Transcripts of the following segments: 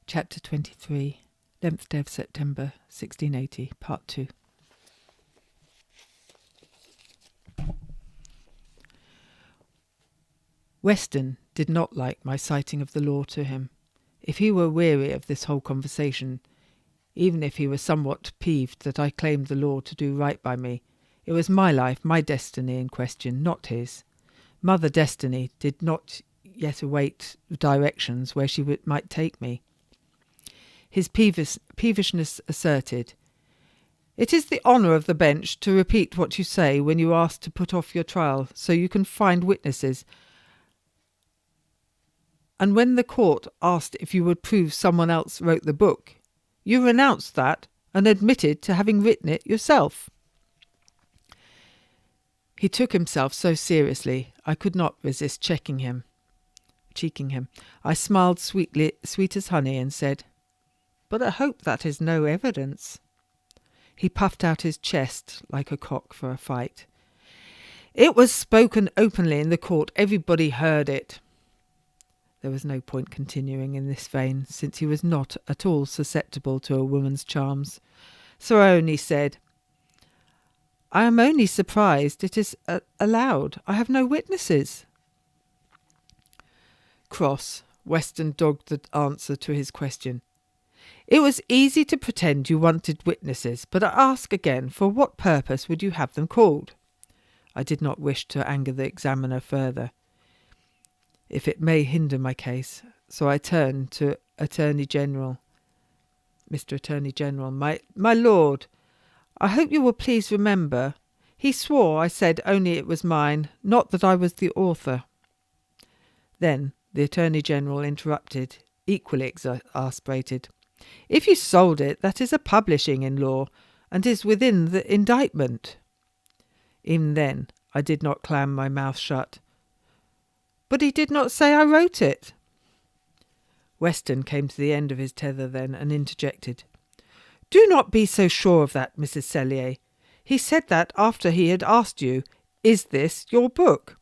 Chapter 23, 11th day of September, 1680, Part 2. Weston did not like my citing of the law to him. If he were weary of this whole conversation, even if he were somewhat peeved that I claimed the law to do right by me, it was my life, my destiny in question, not his. Mother Destiny did not yet await directions where she might take me. His peevishness asserted, "It is the honour of the bench to repeat what you say when you ask to put off your trial, so you can find witnesses. And when the court asked if you would prove someone else wrote the book, you renounced that and admitted to having written it yourself." He took himself so seriously, I could not resist cheeking him. I smiled sweet as honey, and said, "But I hope that is no evidence." He puffed out his chest like a cock for a fight. "It was spoken openly in the court. Everybody heard it." There was no point continuing in this vein, since he was not at all susceptible to a woman's charms. So I only said, "I am only surprised it is allowed. I have no witnesses." Cross, Weston dogged the answer to his question. "It was easy to pretend you wanted witnesses, but I ask again, for what purpose would you have them called?" I did not wish to anger the examiner further, if it may hinder my case, so I turned to Attorney General. "Mr. Attorney General, my lord, I hope you will please remember, he swore I said only it was mine, not that I was the author." Then the Attorney General interrupted, equally exasperated. "If you sold it, that is a publishing in law, and is within the indictment." Even then I did not clam my mouth shut. "But he did not say I wrote it." Weston came to the end of his tether then, and interjected, "Do not be so sure of that, Mrs. Cellier. He said that after he had asked you, 'Is this your book?'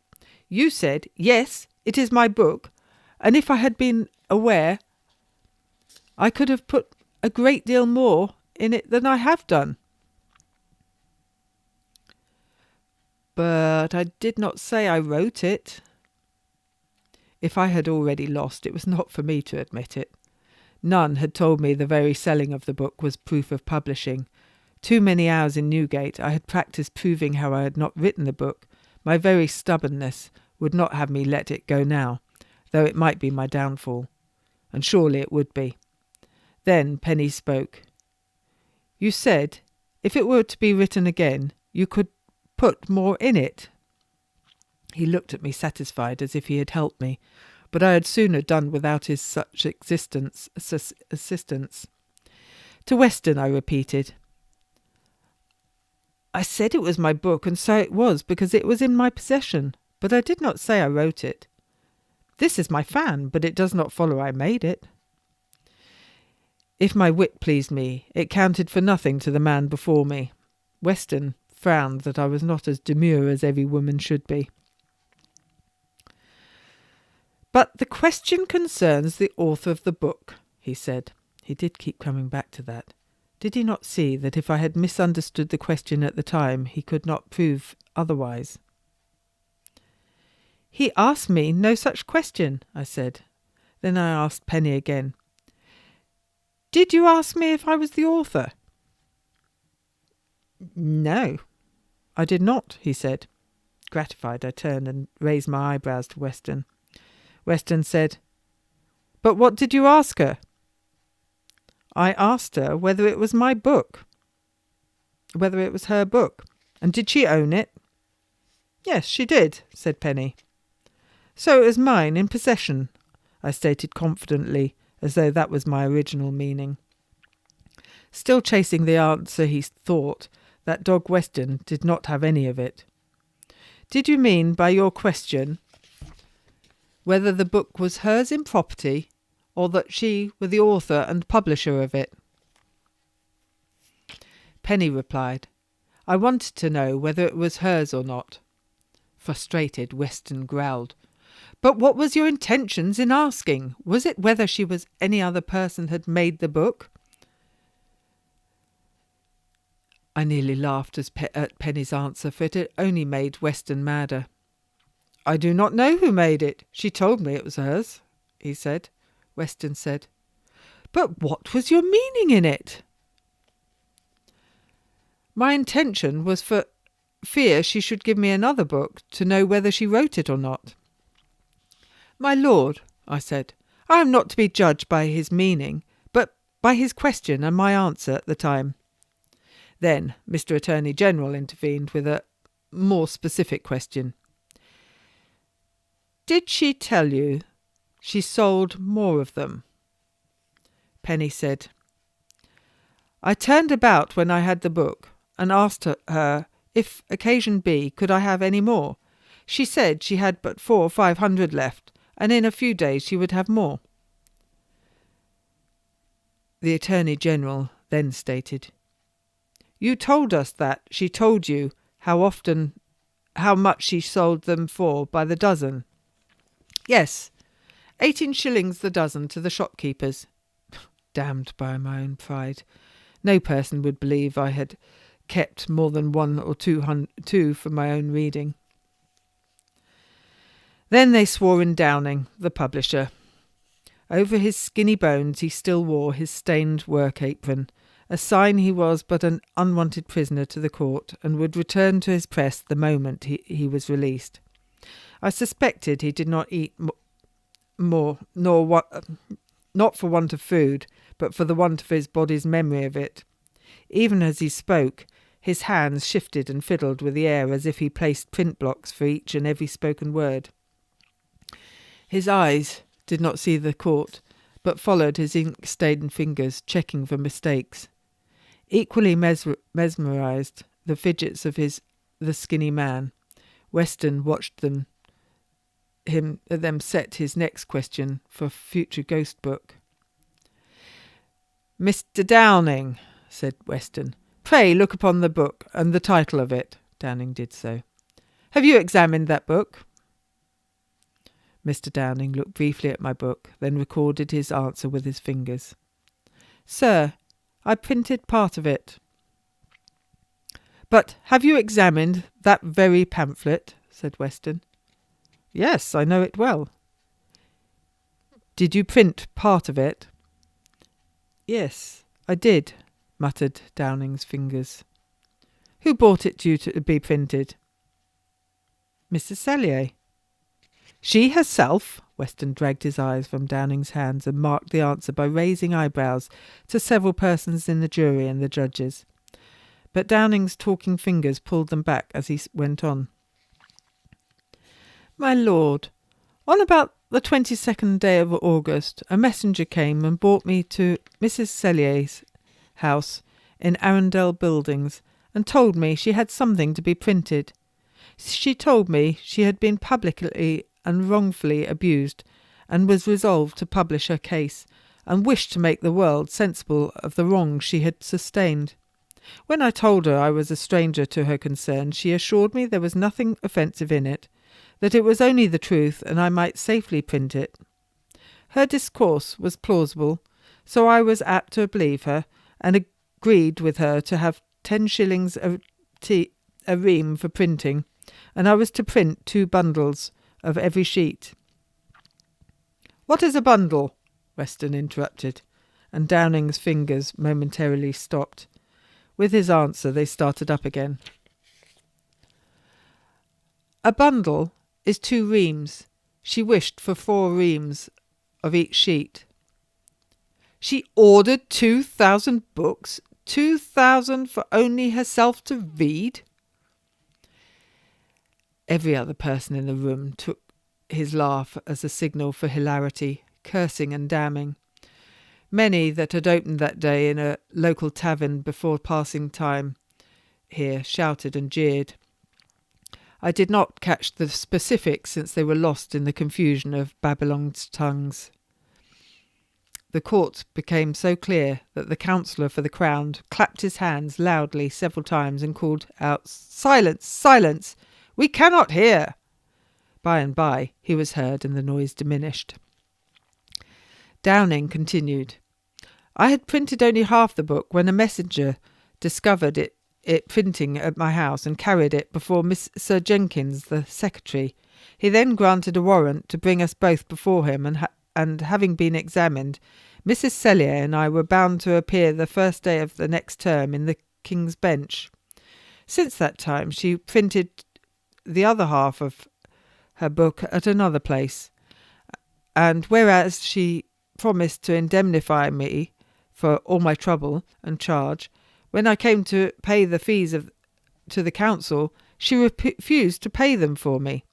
You said, 'Yes, it is my book,' and if I had been aware, I could have put a great deal more in it than I have done." "But I did not say I wrote it." If I had already lost, it was not for me to admit it. None had told me the very selling of the book was proof of publishing. Too many hours in Newgate I had practised proving how I had not written the book. My very stubbornness would not have me let it go now, though it might be my downfall. And surely it would be. Then Penny spoke. "You said, if it were to be written again, you could put more in it." He looked at me satisfied, as if he had helped me, but I had sooner done without his such assistance. To Weston I repeated, "I said it was my book, and so it was, because it was in my possession, but I did not say I wrote it. This is my fan, but it does not follow I made it." If my wit pleased me, it counted for nothing to the man before me. Weston frowned that I was not as demure as every woman should be. "But the question concerns the author of the book," he said. He did keep coming back to that. Did he not see that if I had misunderstood the question at the time, he could not prove otherwise? "He asked me no such question," I said. Then I asked Penny again, "Did you ask me if I was the author?" "No, I did not," he said. Gratified, I turned and raised my eyebrows to Weston. Weston said, "But what did you ask her?" "I asked her whether it was my book, whether it was her book, and did she own it?" "Yes, she did," said Penny. "So it was mine, in possession," I stated confidently, as though that was my original meaning. Still chasing the answer he thought, that dog Weston did not have any of it. "Did you mean by your question whether the book was hers in property, or that she were the author and publisher of it?" Penny replied, "I wanted to know whether it was hers or not." Frustrated, Weston growled, But what was your intentions in asking? Was it whether she was any other person had made the book? I nearly laughed at Penny's answer, for it had only made Weston madder. I do not know who made it. She told me it was hers, he said. Weston said, But what was your meaning in it? My intention was for fear she should give me another book to know whether she wrote it or not. My lord, I said, I am not to be judged by his meaning, but by his question and my answer at the time. Then Mr. Attorney General intervened with a more specific question. Did she tell you she sold more of them? Penny said, I turned about when I had the book and asked her if occasion be, could I have any more? She said she had but 400 or 500 left, and in a few days she would have more. The Attorney General then stated, You told us that she told you how much she sold them for by the dozen. Yes, 18 shillings the dozen to the shopkeepers. Damned by my own pride. No person would believe I had kept more than 1 or 2 for my own reading. Then they swore in Downing, the publisher. Over his skinny bones he still wore his stained work apron, a sign he was but an unwanted prisoner to the court and would return to his press the moment he was released. I suspected he did not eat more, not for want of food, but for the want of his body's memory of it. Even as he spoke, his hands shifted and fiddled with the air as if he placed print blocks for each and every spoken word. His eyes did not see the court, but followed his ink-stained fingers, checking for mistakes. Equally mesmerised, the fidgets of the skinny man. Weston watched them set his next question for future ghost book. Mr. Downing, said Weston, pray look upon the book and the title of it. Downing did so. Have you examined that book? Mr. Downing looked briefly at my book, then recorded his answer with his fingers. Sir, I printed part of it. But have you examined that very pamphlet? Said Weston. Yes, I know it well. Did you print part of it? Yes, I did, muttered Downing's fingers. Who bought it you to be printed? Mrs. Cellier. She herself? Weston dragged his eyes from Downing's hands and marked the answer by raising eyebrows to several persons in the jury and the judges. But Downing's talking fingers pulled them back as he went on. My lord, on about the 22nd day of August, a messenger came and brought me to Mrs. Cellier's house in Arundel Buildings and told me she had something to be printed. She told me she had been publicly and wrongfully abused and was resolved to publish her case and wished to make the world sensible of the wrong she had sustained. When I told her I was a stranger to her concern, she assured me there was nothing offensive in it, that it was only the truth and I might safely print it. Her discourse was plausible, so I was apt to believe her and agreed with her to have 10 shillings a ream for printing, and I was to print 2 bundles of every sheet. What is a bundle? Weston interrupted, and Downing's fingers momentarily stopped. With his answer they started up again. A bundle is 2 reams. She wished for 4 reams of each sheet. She ordered 2,000 books, 2,000 for only herself to read? Every other person in the room took his laugh as a signal for hilarity, cursing and damning. Many that had opened that day in a local tavern before passing time here shouted and jeered. I did not catch the specifics since they were lost in the confusion of Babylon's tongues. The court became so clear that the counsellor for the Crown clapped his hands loudly several times and called out, "Silence! Silence! We cannot hear!" By and by he was heard and the noise diminished. Downing continued. I had printed only half the book when a messenger discovered it printing at my house and carried it before Sir Jenkins, the secretary. He then granted a warrant to bring us both before him, and having been examined, Mrs. Cellier and I were bound to appear the first day of the next term in the King's Bench. Since that time she printed the other half of her book at another place, and whereas she promised to indemnify me for all my trouble and charge, when I came to pay the fees to the council, she refused to pay them for me.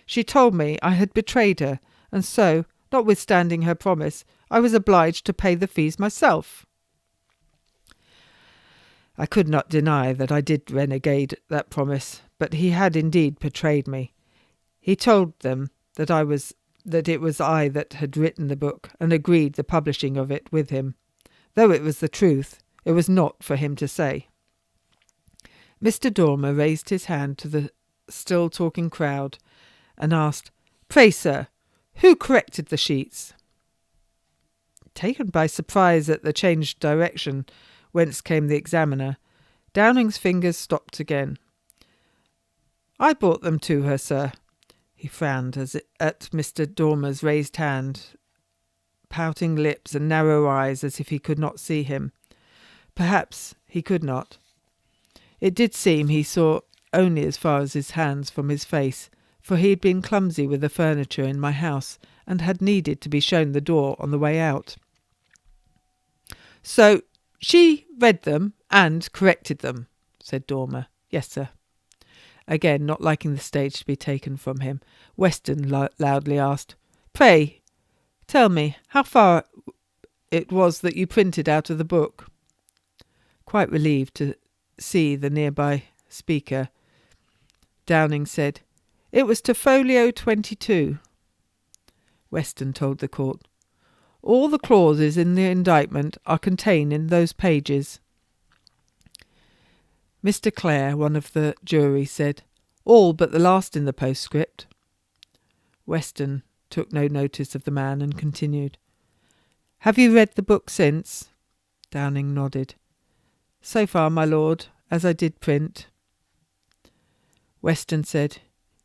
She told me I had betrayed her, and so, notwithstanding her promise, I was obliged to pay the fees myself. I could not deny that I did renegade that promise, but he had indeed betrayed me. He told them that it was I that had written the book, and agreed the publishing of it with him. Though it was the truth, it was not for him to say. Mr. Dormer raised his hand to the still talking crowd and asked, "Pray, sir, who corrected the sheets?" Taken by surprise at the changed direction whence came the examiner, Downing's fingers stopped again. "I brought them to her, sir." He frowned at Mr. Dormer's raised hand, pouting lips and narrow eyes, as if he could not see him. Perhaps he could not. It did seem he saw only as far as his hands from his face, for he had been clumsy with the furniture in my house, and had needed to be shown the door on the way out. "So she read them and corrected them," said Dormer. "Yes, sir." Again, not liking the stage to be taken from him, Weston loudly asked, "Pray, tell me how far it was that you printed out of the book?" Quite relieved to see the nearby speaker, Downing said, "It was to folio 22. Weston told the court, "All the clauses in the indictment are contained in those pages." Mr. Clare, one of the jury, said, "All but the last in the postscript." Weston took no notice of the man and continued, "Have you read the book since?" Downing nodded. "So far, my lord, as I did print." Weston said,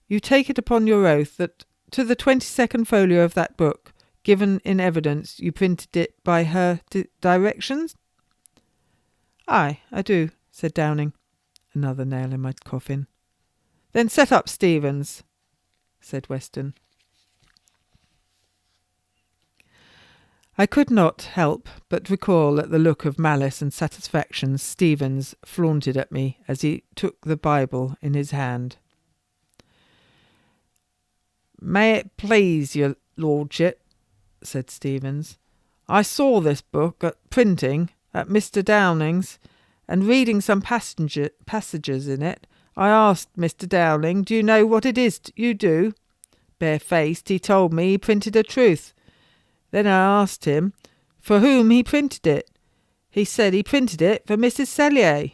"You take it upon your oath that to the 22nd folio of that book, given in evidence, you printed it by her directions?" "Aye, I do," said Downing. Another nail in my coffin. "Then set up Stevens," said Weston. I could not help but recall at the look of malice and satisfaction Stevens flaunted at me as he took the Bible in his hand. "May it please your lordship," said Stevens, "I saw this book at printing at Mr. Downing's, and reading some passages in it, I asked Mr. Downing, 'Do you know what it is you do?' Barefaced, he told me he printed a truth. Then I asked him for whom he printed it. He said he printed it for Mrs. Cellier."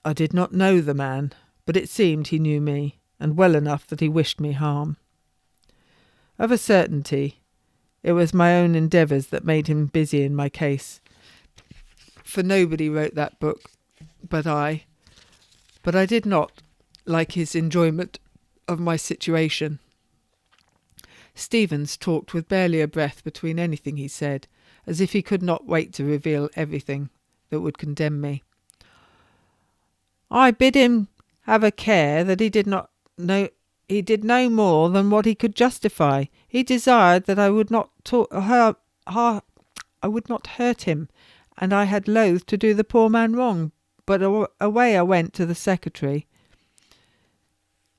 I did not know the man, but it seemed he knew me, and well enough that he wished me harm. Of a certainty, it was my own endeavours that made him busy in my case, for nobody wrote that book but I. But I did not like his enjoyment of my situation. Stevens talked with barely a breath between anything he said, as if he could not wait to reveal everything that would condemn me. I bid him have a care that he did no more than what he could justify. He desired that I would not hurt him, and I had loath to do the poor man wrong, but away I went to the secretary.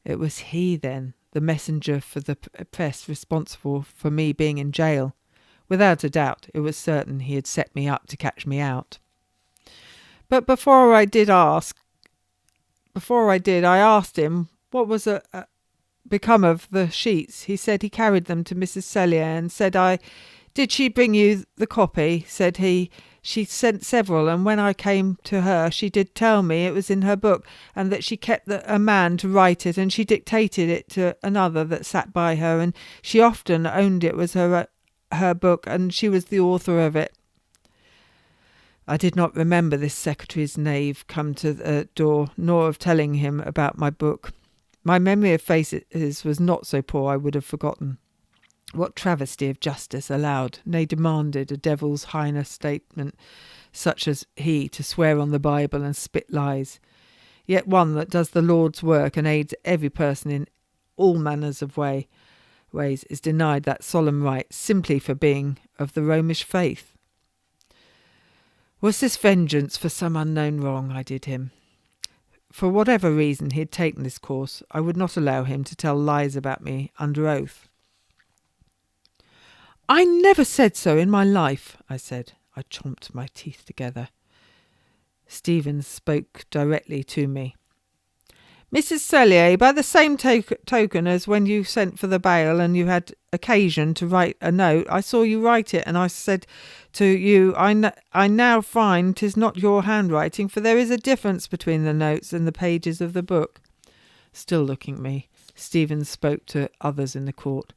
It was he, then, the messenger for the press responsible for me being in jail. Without a doubt, it was certain he had set me up to catch me out. But before I did, I asked him what was become of the sheets. He said he carried them to Mrs. Cellier, and said did she bring you the copy? Said he, She sent several, and when I came to her she did tell me it was in her book, and that she kept a man to write it, and she dictated it to another that sat by her, and she often owned it was her book, and she was the author of it. I did not remember this secretary's knave come to the door, nor of telling him about my book. My memory of faces was not so poor I would have forgotten. What travesty of justice allowed, nay demanded, a devil's highness statement such as he to swear on the Bible and spit lies, yet one that does the Lord's work and aids every person in all manners of ways is denied that solemn right simply for being of the Romish faith. Was this vengeance for some unknown wrong I did him? For whatever reason he had taken this course, I would not allow him to tell lies about me under oath. "I never said so in my life," I said. I chomped my teeth together. Stevens spoke directly to me. "Mrs. Cellier, by the same token as when you sent for the bail and you had occasion to write a note, I saw you write it, and I said to you, I now find 'tis not your handwriting, for there is a difference between the notes and the pages of the book." Still looking at me, Stevens spoke to others in the court.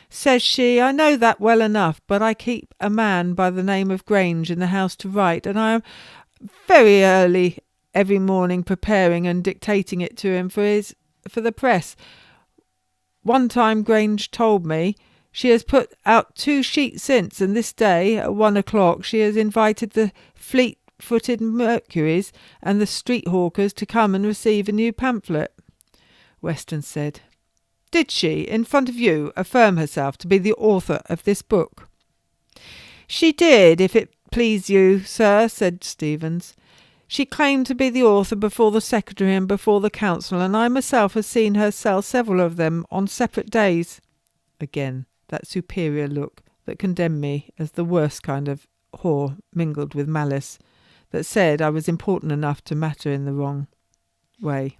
Says she, "I know that well enough, but I keep a man by the name of Grange in the house to write, and I am very early every morning preparing and dictating it to him for the press. One time Grange told me she has put out 2 sheets since, and this day at 1 o'clock she has invited the fleet-footed Mercuries and the street hawkers to come and receive a new pamphlet." Weston said, "Did she, in front of you, affirm herself to be the author of this book?" "She did, if it please you, sir," said Stevens. "She claimed to be the author before the secretary and before the council, and I myself have seen her sell several of them on separate days." Again, that superior look that condemned me as the worst kind of whore mingled with malice, that said I was important enough to matter in the wrong way.